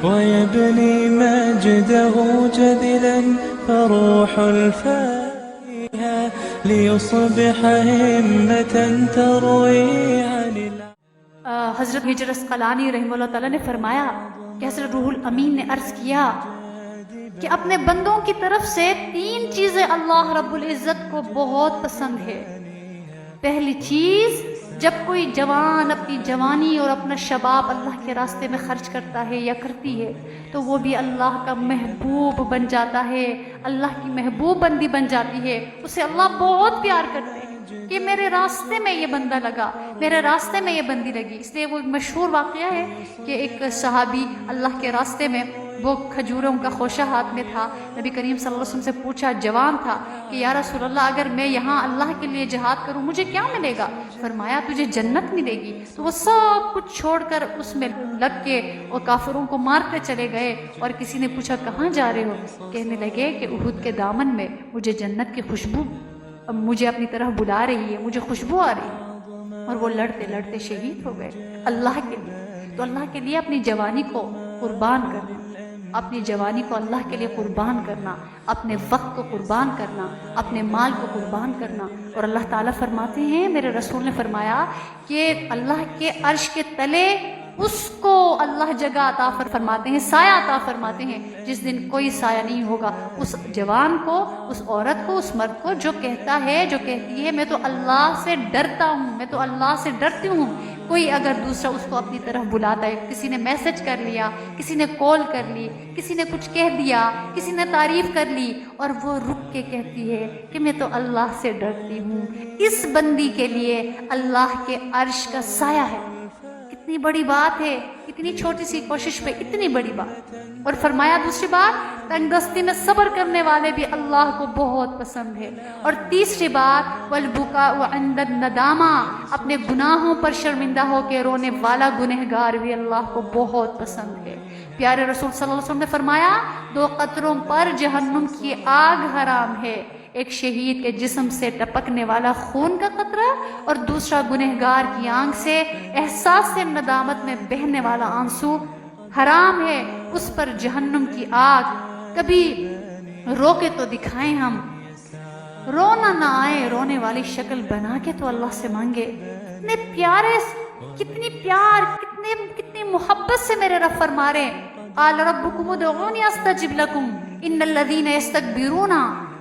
ويبني مجده جدلا فروح الفائها ليصبح همة تروي عن حضرت حجر اسقلانی رحمہ اللہ تعالیٰ نے فرمایا کہ حضرت روح الامین نے عرض کیا کہ اپنے بندوں کی طرف سے 3 چیزیں اللہ رب العزت کو بہت پسند ہے۔ پہلی چیز، جب کوئی جوان اپنی جوانی اور اپنا شباب اللہ کے راستے میں خرچ کرتا ہے یا کرتی ہے تو وہ بھی اللہ کا محبوب بن جاتا ہے، اللہ کی محبوب بندی بن جاتی ہے، اسے اللہ بہت پیار کرتے ہیں کہ میرے راستے میں یہ بندہ لگا، میرے راستے میں یہ بندی لگی۔ اس لیے وہ مشہور واقعہ ہے کہ ایک صحابی اللہ کے راستے میں، وہ کھجوروں کا خوشہ ہاتھ میں تھا، نبی کریم صلی اللہ علیہ وسلم سے پوچھا، جوان تھا، کہ یا رسول اللہ اگر میں یہاں اللہ کے لیے جہاد کروں مجھے کیا ملے گا؟ فرمایا تجھے جنت ملے گی۔ تو وہ سب کچھ چھوڑ کر اس میں لگ کے اور کافروں کو مارتے چلے گئے، اور کسی نے پوچھا کہاں جا رہے ہو؟ کہنے لگے کہ احد کے دامن میں مجھے جنت کی خوشبو مجھے اپنی طرف بلا رہی ہے، مجھے خوشبو آ رہی ہے، اور وہ لڑتے لڑتے شہید ہو گئے اللہ کے لیے۔ تو اللہ کے لیے اپنی جوانی کو قربان کرنا، اپنی جوانی کو اللہ کے لیے قربان کرنا، اپنے وقت کو قربان کرنا، اپنے مال کو قربان کرنا۔ اور اللہ تعالیٰ فرماتے ہیں، میرے رسول نے فرمایا کہ اللہ کے عرش کے تلے اس کو اللہ جگہ عطا فرماتے ہیں، سایہ عطا فرماتے ہیں جس دن کوئی سایہ نہیں ہوگا۔ اس جوان کو، اس عورت کو، اس مرد کو جو کہتا ہے، جو کہتی ہے میں تو اللہ سے ڈرتا ہوں، میں تو اللہ سے ڈرتی ہوں، کوئی اگر دوسرا اس کو اپنی طرف بلاتا ہے، کسی نے میسج کر لیا، کسی نے کال کر لی، کسی نے کچھ کہہ دیا، کسی نے تعریف کر لی، اور وہ رک کے کہتی ہے کہ میں تو اللہ سے ڈرتی ہوں، اس بندی کے لیے اللہ کے عرش کا سایہ ہے۔ کتنی بڑی بات ہے، اتنی چھوٹی سی کوشش پہ اتنی بڑی بات۔ اور فرمایا دوسری بات، تنگ دستی میں صبر کرنے والے بھی اللہ کو بہت پسند ہے۔ اور تیسری بات، والبکاء عند الندامہ، اپنے گناہوں پر شرمندہ ہو کے رونے والا گنہگار بھی اللہ کو بہت پسند ہے۔ پیارے رسول صلی اللہ علیہ وسلم نے فرمایا 2 قطروں پر جہنم کی آگ حرام ہے، ایک شہید کے جسم سے ٹپکنے والا خون کا قطرہ، اور دوسرا گنہگار کی آنکھ سے احساس سے ندامت میں بہنے والا آنسو حرام ہے، اس پر جہنم کی آگ۔ کبھی رو کے تو دکھائیں، ہم رونا نہ آئے، رونے والی شکل بنا کے تو اللہ سے مانگے۔ کتنے پیارے، کتنی پیار، کتنی محبت سے میرے رب فرما رہے ہیں، قال ربکم ادعونی استجب لکم ان الذین یستکبرون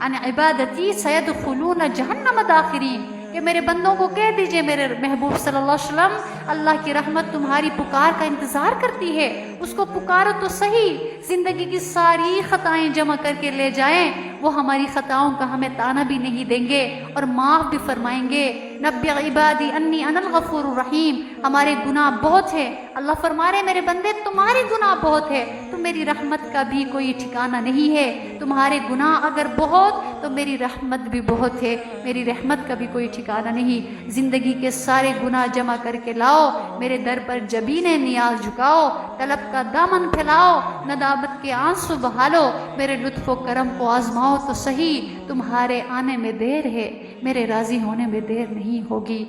عن عبادتی سیدخلون جہنم داخرین، کہ میرے بندوں کو کہہ دیجئے، میرے محبوب صلی اللہ علیہ وسلم، اللہ کی رحمت تمہاری پکار کا انتظار کرتی ہے، اس کو پکارو تو صحیح، زندگی کی ساری خطائیں جمع کر کے لے جائیں، وہ ہماری خطاؤں کا ہمیں تانا بھی نہیں دیں گے اور معاف بھی فرمائیں گے۔ نبی عبادی انی انا الغفور الرحیم، ہمارے گناہ بہت ہے، اللہ فرما رہے میرے بندے تمہارے گناہ بہت ہے، تو میری رحمت کا بھی کوئی ٹھکانہ نہیں ہے، تمہارے گناہ اگر بہت تو میری رحمت بھی بہت ہے، میری رحمت کا بھی کوئی ٹھکانہ نہیں۔ زندگی کے سارے گناہ جمع کر کے لاؤ، میرے در پر جبین نیاز جھکاؤ، طلب کا دامن پھیلاؤ، ندامت کے آنسو بہالو، میرے لطف و کرم کو آزماؤ تو صحیح، تمہارے آنے میں دیر ہے، میرے راضی ہونے میں دیر نہیں ہوگی۔